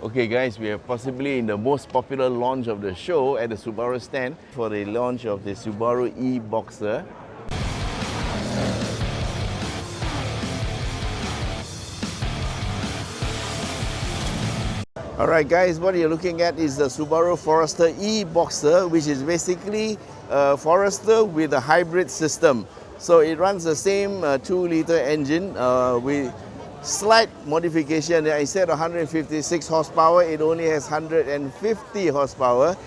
Okay guys, we are possibly in the most popular launch of the show at the Subaru stand for the launch of the Subaru eBoxer. Alright guys, what you're looking at is the Subaru Forester eBoxer, which is basically a Forester with a hybrid system. So it runs the same 2-liter engine with slight modification. Instead of 156 horsepower, it only has 150 horsepower,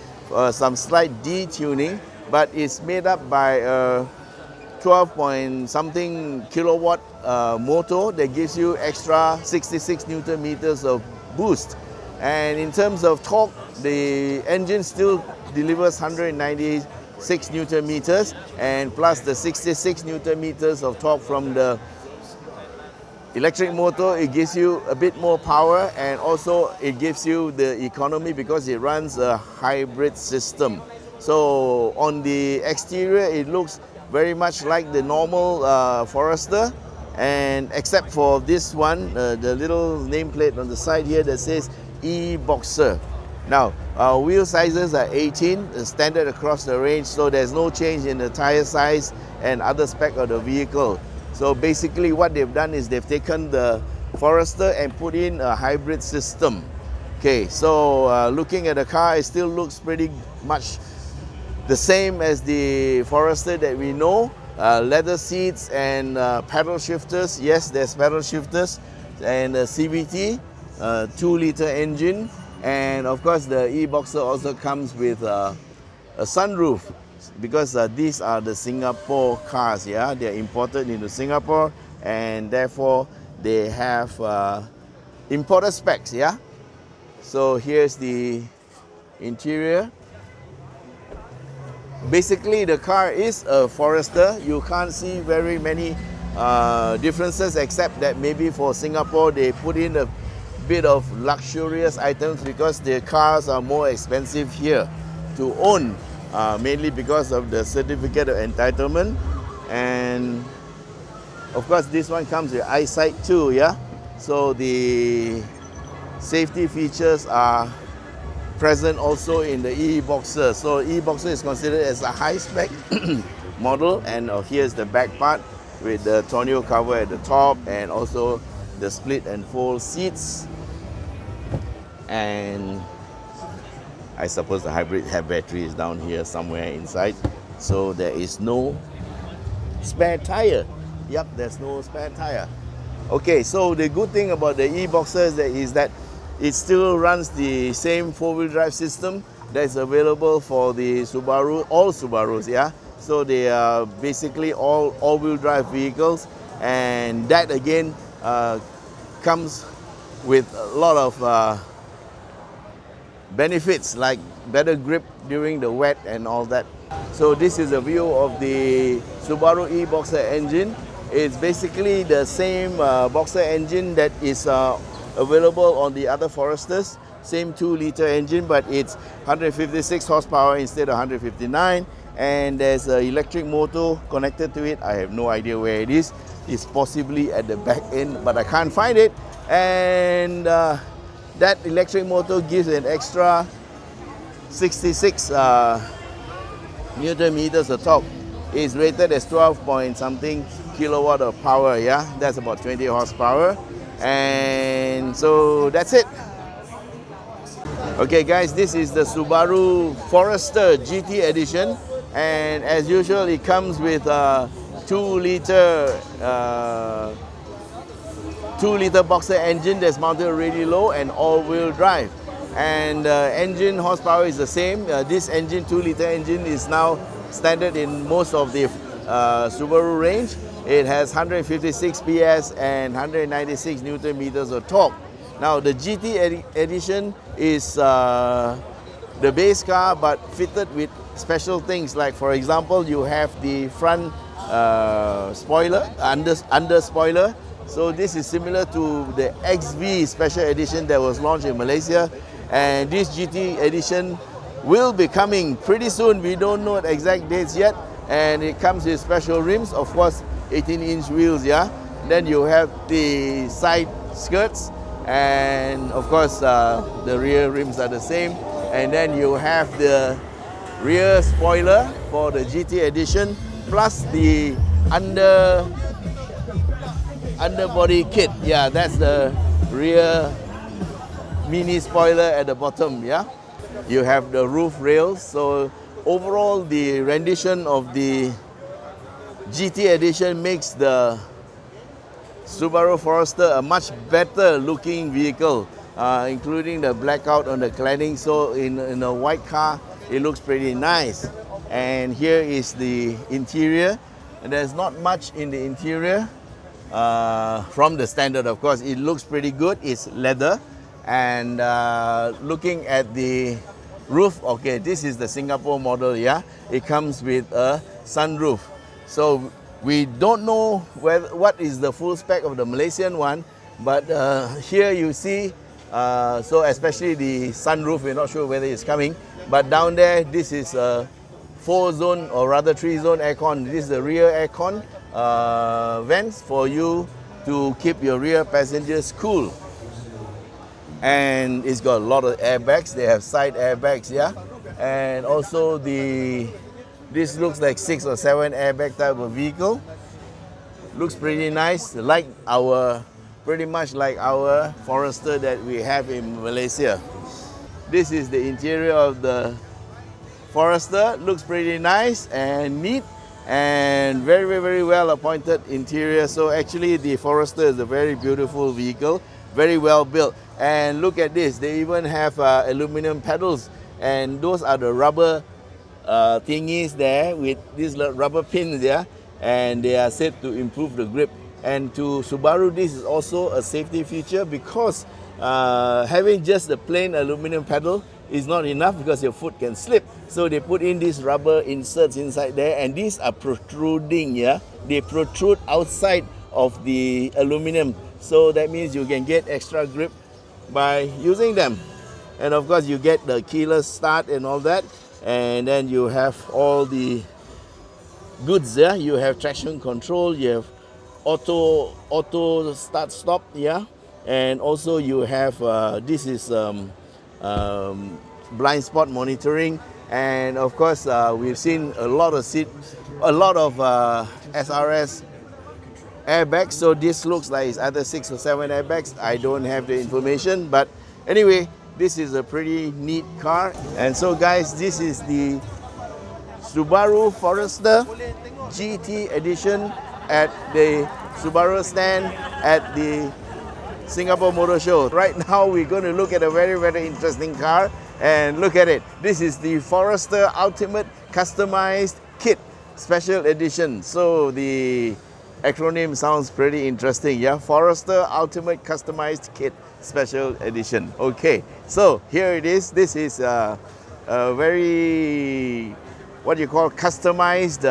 some slight detuning, but it's made up by a 12 point something kilowatt motor that gives you extra 66 Newton meters of boost. And in terms of torque, the engine still delivers 196 Newton meters, and plus the 66 Newton meters of torque from the electric motor, it gives you a bit more power, and also it gives you the economy because it runs a hybrid system. So on the exterior, it looks very much like the normal Forester, and except for this one, the little nameplate on the side here that says eBoxer. Now, wheel sizes are 18, standard across the range, so there's no change in the tire size and other spec of the vehicle. So basically what they've done is they've taken the Forester and put in a hybrid system. Okay, so looking at the car, it still looks pretty much the same as the Forester that we know. Leather seats and paddle shifters. Yes, there's paddle shifters, and CVT. 2-liter engine, and of course the eBoxer also comes with a sunroof because these are the Singapore cars. Yeah, they're imported into Singapore, and therefore they have imported specs. Yeah, so here's the interior. Basically the car is a Forester. You can't see very many differences, except that maybe for Singapore they put in a bit of luxurious items because the cars are more expensive here to own, mainly because of the certificate of entitlement. And of course this one comes with eyesight too, yeah, so the safety features are present also in the eBoxer. So eBoxer is considered as a high spec model, and here's the back part with the tonneau cover at the top, and also the split and fold seats. And I suppose the hybrid have batteries down here somewhere inside, so there is no spare tire. Yep, there's no spare tire. Okay, so the good thing about the eBoxer is that it still runs the same 4-wheel drive system that's available for the Subaru, all Subarus, yeah. So they are basically all-wheel drive vehicles, and that again comes with a lot of benefits like better grip during the wet and all that. So this is a view of the Subaru eBoxer engine. It's basically the same Boxer engine that is available on the other Foresters. Same 2-liter engine, but it's 156 horsepower instead of 159. And there's an electric motor connected to it. I have no idea where it is. It's possibly at the back end, but I can't find it. And that electric motor gives an extra 66 Newton meters of torque. It's rated as 12 point something kilowatt of power. Yeah, that's about 20 horsepower. And so that's it. Okay guys, this is the Subaru Forester GT edition, and as usual it comes with a 2-liter Boxer engine that's mounted really low and all-wheel drive. And engine horsepower is the same. This engine, 2-liter engine, is now standard in most of the Subaru range. It has 156 PS and 196 Newton meters of torque. Now the GT edition is the base car, but fitted with special things, like for example you have the front spoiler, under spoiler. So this is similar to the XV special edition that was launched in Malaysia, and this GT edition will be coming pretty soon. We don't know the exact dates yet, and it comes with special rims, of course 18-inch wheels, yeah. Then you have the side skirts and of course the rear rims are the same, and then you have the rear spoiler for the GT edition plus the underbody kit. Yeah, that's the rear mini spoiler at the bottom. Yeah, you have the roof rails. So overall the rendition of the GT edition makes the Subaru Forester a much better looking vehicle, including the blackout on the cladding. So in a white car, it looks pretty nice. And here is the interior. And there's not much in the interior from the standard, of course. It looks pretty good. It's leather. And looking at the roof, okay, this is the Singapore model, yeah? It comes with a sunroof. So we don't know what is the full spec of the Malaysian one, but here you see, so especially the sunroof, we're not sure whether it's coming, but down there, this is a 4-zone or rather 3-zone aircon. This is the rear aircon vents for you to keep your rear passengers cool. And it's got a lot of airbags. They have side airbags, yeah? And also this looks like 6 or 7 airbag type of vehicle. Looks pretty nice, pretty much like our Forester that we have in Malaysia. This is the interior of the Forester. Looks pretty nice and neat and very, very well appointed interior. So actually the Forester is a very beautiful vehicle, very well built. And look at this, they even have aluminum pedals, and those are the rubber thingies there with these rubber pins, yeah, and they are said to improve the grip. And to Subaru, this is also a safety feature, because having just the plain aluminum pedal is not enough, because your foot can slip. So they put in these rubber inserts inside there, and these are protruding, yeah, they protrude outside of the aluminum, so that means you can get extra grip by using them. And of course you get the keyless start and all that. And then you have all the goods there. You have traction control, you have auto start stop, yeah, and also you have this is blind spot monitoring. And of course we've seen a lot of SRS airbags. So this looks like it's either 6 or 7 airbags. I don't have the information, but anyway, this is a pretty neat car. And so guys, this is the Subaru Forester GT edition at the Subaru stand at the Singapore Motorshow. Right now we're going to look at a very, very interesting car, and look at it. This is the Forester Ultimate Customized Kit Special Edition. So the acronym sounds pretty interesting, yeah? Forester Ultimate Customized Kit Special Edition. Okay, so here it is. This is a very, what you call, customized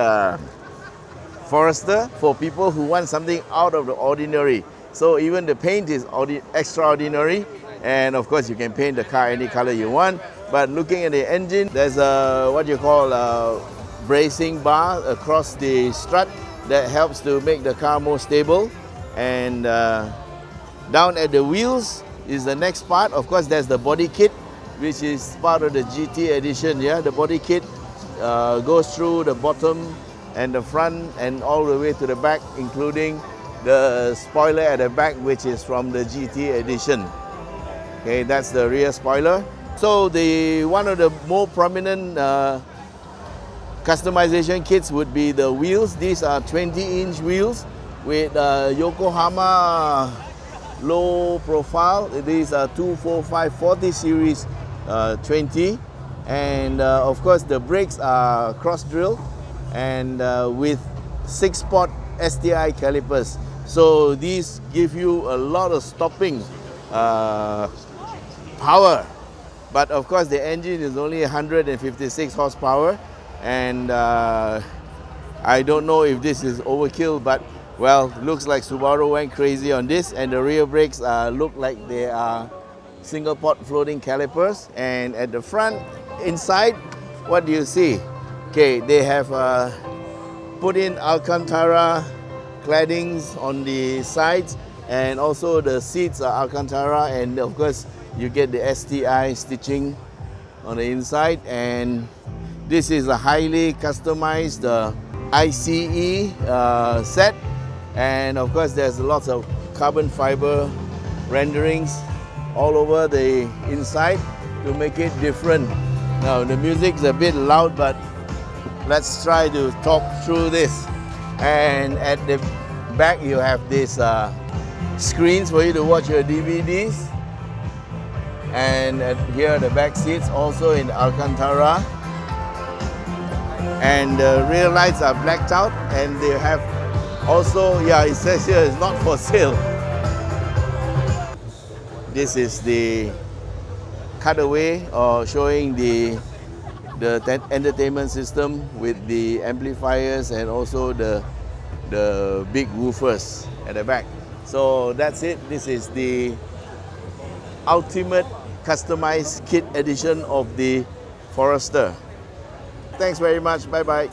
Forester for people who want something out of the ordinary. So even the paint is extraordinary, and of course you can paint the car any color you want. But looking at the engine, there's a, what you call, a bracing bar across the strut that helps to make the car more stable. And down at the wheels is the next part. Of course, there's the body kit, which is part of the GT edition. Yeah, the body kit goes through the bottom and the front and all the way to the back, including the spoiler at the back, which is from the GT edition. Okay, that's the rear spoiler. So one of the more prominent customization kits would be the wheels. These are 20-inch wheels with Yokohama low profile. These are 245/40 series 20, and of course the brakes are cross drill and with 6-spot STI calipers. So these give you a lot of stopping power, but of course the engine is only 156 horsepower, and I don't know if this is overkill, but well, looks like Subaru went crazy on this. And the rear brakes look like they are single pot floating calipers. And at the front, inside, what do you see? Okay, they have put in Alcantara claddings on the sides, And also the seats are Alcantara, and of course you get the STI stitching on the inside. And this is a highly customized ICE set, and of course there's lots of carbon fiber renderings all over the inside to make it different. Now the music's a bit loud, but let's try to talk through this. And at the back you have these screens for you to watch your DVDs, and here are the back seats also in Alcantara, and the rear lights are blacked out, and they have also, yeah, it says here it's not for sale. This is the cutaway, or showing the entertainment system with the amplifiers and also the big woofers at the back. So that's it. This is the ultimate customized kit edition of the Forester. Thanks very much. Bye bye.